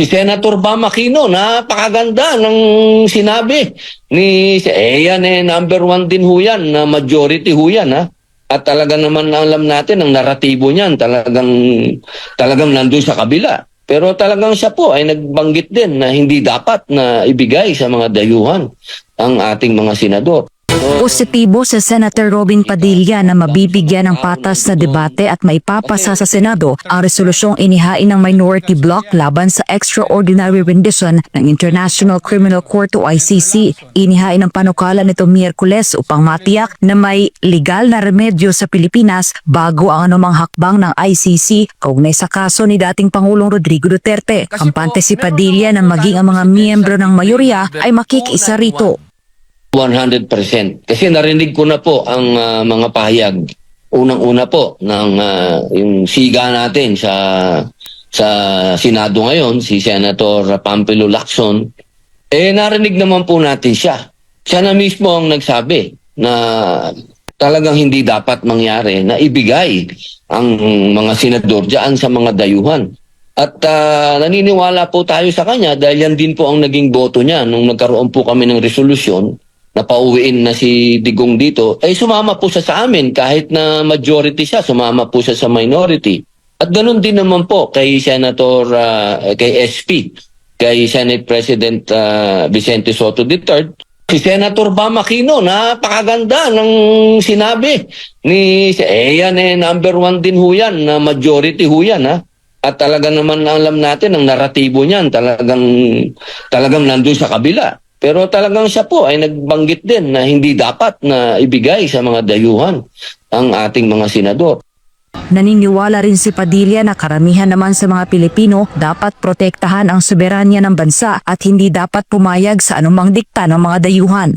Si Senator Bam Aquino, napakaganda ng sinabi ni yan number one din ho yan, na majority ho yan ha. At talaga naman alam natin ang naratibo niyan talagang nandun sa kabila. Pero talagang siya po ay nagbanggit din na hindi dapat na ibigay sa mga dayuhan ang ating mga senador. Positibo sa Senator Robin Padilla na mabibigyan ng patas na debate at maipapasa sa Senado ang resolusyong inihain ng minority bloc laban sa extraordinary rendition ng International Criminal Court o ICC. Inihain ng panukala nito Miyerkules upang matiyak na may legal na remedyo sa Pilipinas bago ang anumang hakbang ng ICC kaugnay sa kaso ni dating Pangulong Rodrigo Duterte. Kampante si Padilla na maging ang mga miyembro ng mayorya ay makikiisa rito. 100%. Kasi narinig ko na po ang mga pahayag. Unang-una po ng yung siga natin sa Senado ngayon, si Senator Pampilo Lacson, narinig naman po natin siya. Siya na mismo ang nagsabi na talagang hindi dapat mangyari na ibigay ang mga senador diyan sa mga dayuhan. At naniniwala po tayo sa kanya dahil yan din po ang naging boto niya nung nagkaroon po kami ng resolusyon na pauwiin na si Digong dito, ay sumama po siya sa amin. Kahit na majority siya, sumama po siya sa minority. At ganun din naman po kay Senator, kay SP, kay Senate President Vicente Soto III. Si Senator Bam Aquino, napakaganda ng sinabi ni yan number one din ho yan, na majority ho yan ha. At talaga naman alam natin ang naratibo niyan talagang nandun sa kabila. Pero talagang siya po ay nagbanggit din na hindi dapat na ibigay sa mga dayuhan ang ating mga senador. Naniniwala rin si Padilla na karamihan naman sa mga Pilipino dapat protektahan ang soberanya ng bansa at hindi dapat pumayag sa anumang dikta ng mga dayuhan.